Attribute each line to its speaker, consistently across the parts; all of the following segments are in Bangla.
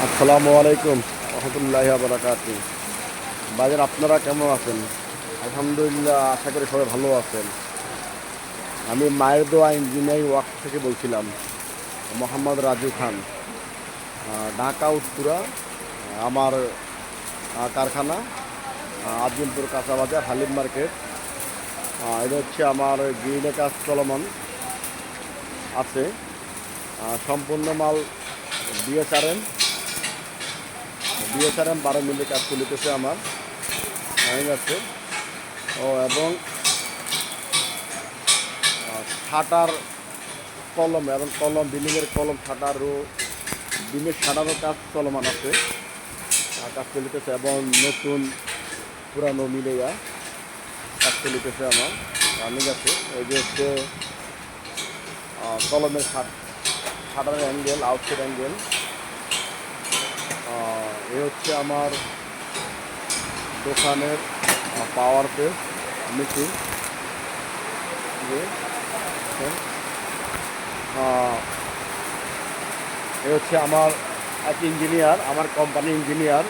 Speaker 1: আসসালামু আলাইকুম রহমতুল্লাহি ওয়া বারাকাতুহু। বাজার আপনারা কেমন আছেন? আলহামদুলিল্লাহ, আশা করি সবাই ভালো আছেন। আমি মায়ের দোয়া ইঞ্জিনিয়ারিং ওয়ার্ক থেকে বলছিলাম, মোহাম্মদ রাজু খান, ঢাকা উত্তরা। আমার কারখানা আজিমপুর কাঁচা বাজার, হালিম মার্কেট। এটা হচ্ছে আমার গ্রিনে কাজ চলমান আছে। সম্পূর্ণ মাল বিএসআরএম বিএসআরএম 12 মিলি কাজ চলিতেছে আমার, ঠিক আছে। এবং শাটার কলম এবং কলম বিল্ডিংয়ের কলম শাটারও বিমের শাটারও কাজ চলমান আছে, কাজ চলিতেছে। এবং নতুন পুরানো মিলে কাজ চলিতেছে আমার, ঠিক আছে। এই যে হচ্ছে কলমের শাটারের অ্যাঙ্গেল, আউটসাইড অ্যাঙ্গেল। এ হচ্ছে আমার দোকানের পাওয়ার পেস মেশিন। এ হচ্ছে আমার এক ইঞ্জিনিয়ার, আমার কোম্পানি ইঞ্জিনিয়ার,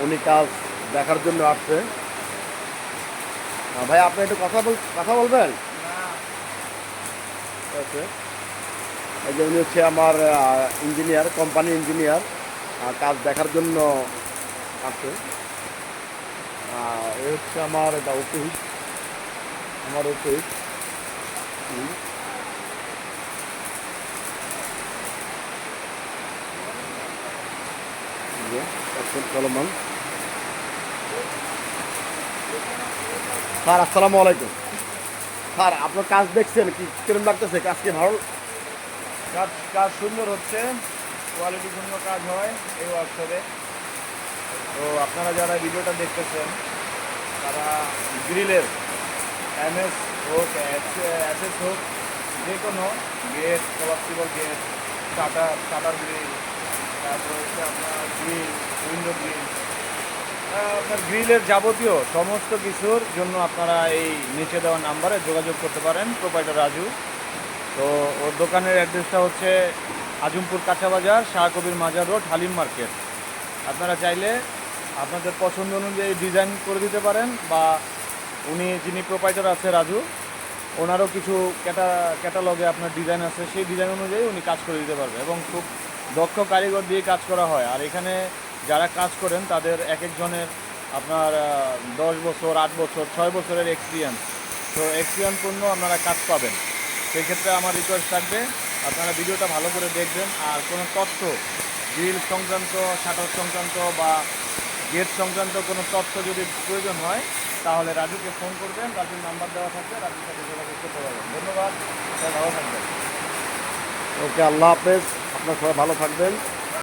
Speaker 1: উনি কাজ দেখার জন্য আসছে। ভাই, আপনি একটু কথা বলবেন? আছে। এই যে উনি হচ্ছে আমার ইঞ্জিনিয়ার, কোম্পানি ইঞ্জিনিয়ার, কাজ দেখার জন্য আসছে। এ হচ্ছে আমার এটা অফিস, আমার অফিস। চলমান। স্যার, আসসালামু আলাইকুম। স্যার, আপনার কাজ দেখছেন, কি কিরম লাগতেছে? কাজ কি ভালো?
Speaker 2: কাজ কাজ সুন্দর হচ্ছে, কোয়ালিটিপূর্ণ কাজ হয় এই ওয়ার্কশপে। তো আপনারা যারা ভিডিওটা দেখতেছেন তারা গ্রিলের এমএস হোক, এসএস হোক, যে কোনো gate, collapsible gate, shutter grill, তারপর হচ্ছে আপনার গ্রিল, উইন্ডো গ্রিল, আপনার গ্রিলের যাবতীয় সমস্ত কিছুর জন্য আপনারা এই নিচে দেওয়া নাম্বারে যোগাযোগ করতে পারেন। প্রোপাইটার রাজু। তো ওর দোকানের অ্যাড্রেসটা হচ্ছে আজমপুর কাঁচা বাজার, শাহ কবির মাজার রোড, হালিম মার্কেট। আপনারা চাইলে আপনাদের পছন্দ অনুযায়ী ডিজাইন করে দিতে পারেন, বা উনি যিনি প্রোপাইটার আছে রাজু, ওনারও কিছু ক্যাটালগে আপনার ডিজাইন আছে, সেই ডিজাইন অনুযায়ী উনি কাজ করে দিতে পারবে। এবং খুব দক্ষ কারিগর দিয়ে কাজ করা হয়। আর এখানে যারা কাজ করেন তাদের এক একজনের আপনার 10 বছর, 8 বছর, 6 বছরের এক্সপিরিয়েন্স। তো এক্সপিরিয়েন্সপূর্ণ আপনারা কাজ পাবেন। সেক্ষেত্রে আমার রিকোয়েস্ট থাকবে আপনারা ভিডিওটা ভালো করে দেখবেন। আর কোনো তথ্য, গ্রিল সংক্রান্ত, শাটার সংক্রান্ত বা গেট সংক্রান্ত কোনো তথ্য যদি প্রয়োজন হয় তাহলে রাজুকে ফোন করবেন। রাজুর নাম্বার দেওয়া থাকবে, রাজুর সাথে যোগাযোগ করতে পারবেন। ধন্যবাদ, সবাই ভালো থাকবেন।
Speaker 1: ওকে, আল্লাহ হাফেজ। আপনার সবাই ভালো থাকবেন।